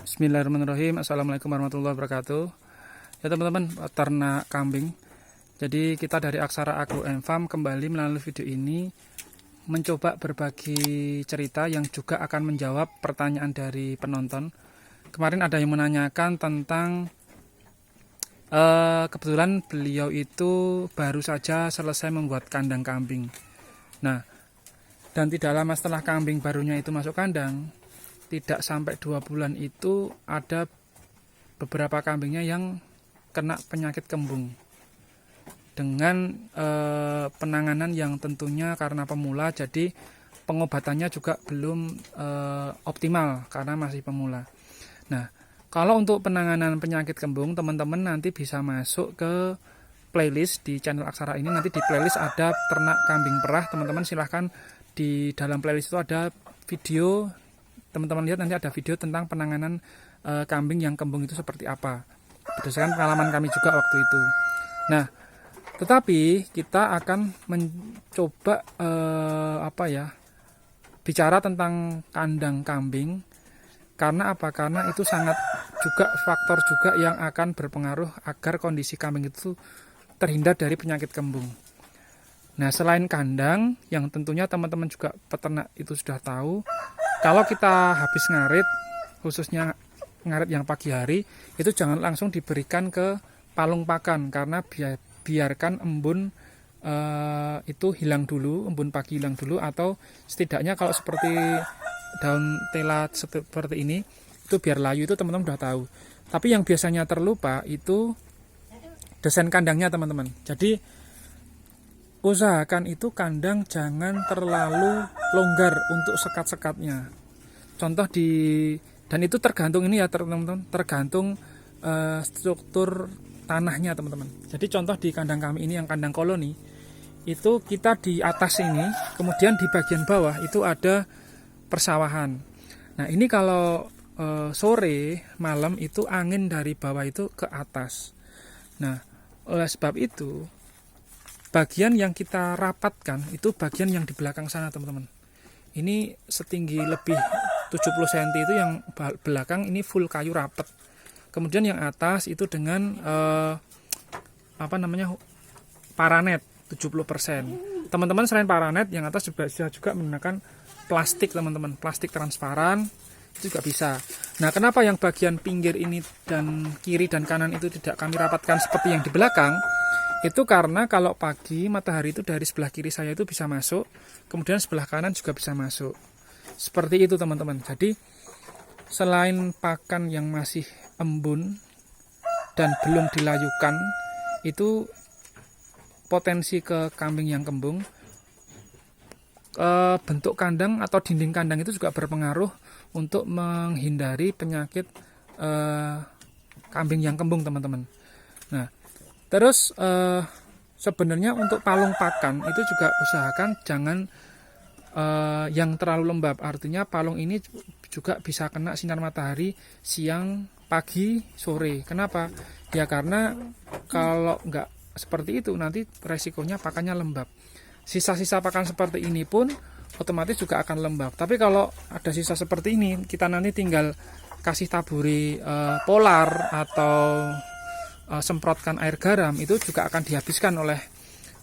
Bismillahirrahmanirrahim. Assalamualaikum warahmatullahi wabarakatuh. Ya teman-teman, ternak kambing. Jadi kita dari Aksara Agro & Farm kembali melalui video ini mencoba berbagi cerita yang juga akan menjawab pertanyaan dari penonton. Kemarin ada yang menanyakan tentang kebetulan beliau itu baru saja selesai membuat kandang kambing. Nah, dan tidak lama setelah kambing barunya itu masuk kandang, tidak sampai 2 bulan itu ada beberapa kambingnya yang kena penyakit kembung dengan penanganan yang tentunya karena pemula, jadi pengobatannya juga belum optimal karena masih pemula. Nah, kalau untuk penanganan penyakit kembung, teman-teman nanti bisa masuk ke playlist di channel Aksara ini. Nanti di playlist ada ternak kambing perah, teman-teman silahkan di dalam playlist itu ada video. Teman-teman lihat nanti ada video tentang penanganan kambing yang kembung itu seperti apa, berdasarkan pengalaman kami juga waktu itu. Nah, tetapi kita akan mencoba bicara tentang kandang kambing. Karena apa? Karena itu sangat juga faktor juga yang akan berpengaruh agar kondisi kambing itu terhindar dari penyakit kembung. Nah, selain kandang yang tentunya teman-teman juga peternak itu sudah tahu, kalau kita habis ngarit, khususnya ngarit yang pagi hari, itu jangan langsung diberikan ke palung pakan, karena biarkan embun itu hilang dulu, embun pagi hilang dulu, atau setidaknya kalau seperti daun telat seperti ini, itu biar layu, itu teman-teman sudah tahu. Tapi yang biasanya terlupa itu desain kandangnya teman-teman. Jadi usahakan itu kandang jangan terlalu longgar untuk sekat-sekatnya. Contoh dan itu tergantung ini ya teman-teman, tergantung struktur tanahnya teman-teman. Jadi contoh di kandang kami ini yang kandang koloni, itu kita di atas ini, kemudian di bagian bawah itu ada persawahan. Nah, ini kalau sore malam itu angin dari bawah itu ke atas. Nah, oleh sebab itu bagian yang kita rapatkan itu bagian yang di belakang sana teman-teman. Ini setinggi lebih 70 cm itu yang belakang ini full kayu rapat. Kemudian yang atas itu dengan paranet 70%. Teman-teman selain paranet, yang atas juga menggunakan plastik teman-teman, plastik transparan itu juga bisa. Nah, kenapa yang bagian pinggir ini dan kiri dan kanan itu tidak kami rapatkan seperti yang di belakang? Itu karena kalau pagi matahari itu dari sebelah kiri saya itu bisa masuk, kemudian sebelah kanan juga bisa masuk. Seperti itu teman-teman. Jadi selain pakan yang masih embun dan belum dilayukan, itu potensi ke kambing yang kembung. Bentuk kandang atau dinding kandang itu juga berpengaruh untuk menghindari penyakit kambing yang kembung teman-teman. Nah, terus sebenarnya untuk palung pakan itu juga usahakan jangan yang terlalu lembab. Artinya palung ini juga bisa kena sinar matahari siang, pagi, sore. Kenapa? Ya karena kalau nggak seperti itu nanti resikonya pakannya lembab. Sisa-sisa pakan seperti ini pun otomatis juga akan lembab. Tapi kalau ada sisa seperti ini, kita nanti tinggal kasih taburi polar atau semprotkan air garam, itu juga akan dihabiskan oleh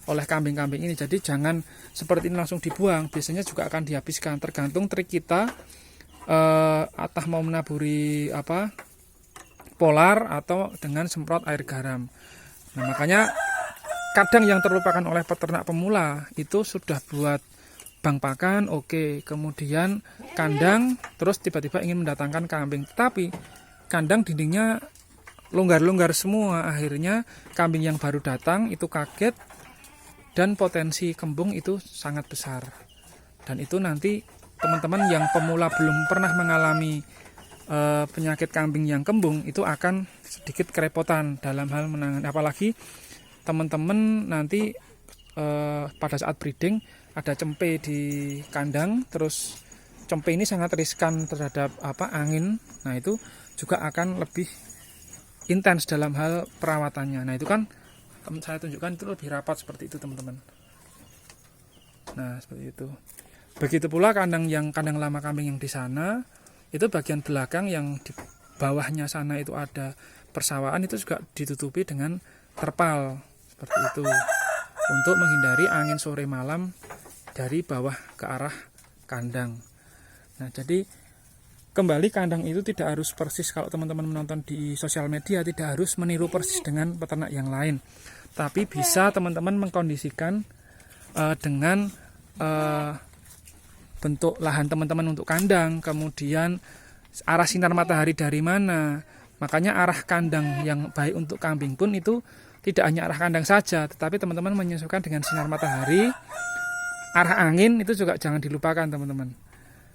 kambing-kambing ini. Jadi jangan seperti ini langsung dibuang, biasanya juga akan dihabiskan. Tergantung trik kita, atau mau menaburi polar atau dengan semprot air garam. Nah, makanya kadang yang terlupakan oleh peternak pemula itu sudah buat bank pakan, oke, kemudian kandang, terus tiba-tiba ingin mendatangkan kambing, tapi kandang dindingnya longgar-longgar semua, akhirnya kambing yang baru datang itu kaget dan potensi kembung itu sangat besar. Dan itu nanti teman-teman yang pemula belum pernah mengalami penyakit kambing yang kembung itu akan sedikit kerepotan dalam hal menangani, apalagi teman-teman nanti pada saat breeding ada cempe di kandang, terus cempe ini sangat riskan terhadap angin. Nah, itu juga akan lebih intens dalam hal perawatannya. Nah, itu kan saya tunjukkan itu lebih rapat seperti itu teman-teman. Nah, seperti itu. Begitu pula kandang lama kambing yang di sana, itu bagian belakang yang bawahnya sana itu ada persawahan, itu juga ditutupi dengan terpal seperti itu untuk menghindari angin sore malam dari bawah ke arah kandang. Nah, jadi kembali kandang itu tidak harus persis, kalau teman-teman menonton di sosial media tidak harus meniru persis dengan peternak yang lain, tapi bisa teman-teman mengkondisikan dengan bentuk lahan teman-teman untuk kandang, kemudian arah sinar matahari dari mana. Makanya arah kandang yang baik untuk kambing pun itu tidak hanya arah kandang saja, tetapi teman-teman menyesuaikan dengan sinar matahari, arah angin itu juga jangan dilupakan teman-teman.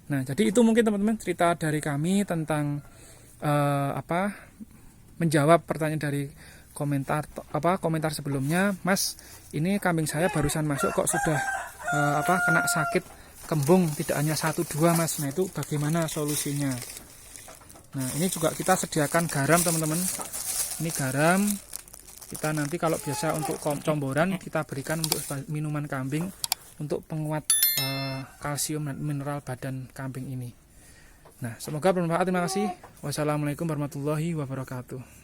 Nah, jadi itu mungkin teman-teman cerita dari kami tentang menjawab pertanyaan dari komentar sebelumnya. Mas, ini kambing saya barusan masuk kok sudah kena sakit kembung, tidak hanya 1-2 Mas. Nah, itu bagaimana solusinya? Nah, ini juga kita sediakan garam teman-teman. Ini garam kita nanti kalau biasa untuk comboran kita berikan untuk minuman kambing untuk penguat kalsium dan mineral badan kambing ini. Nah, semoga bermanfaat. Terima kasih. Wassalamualaikum warahmatullahi wabarakatuh.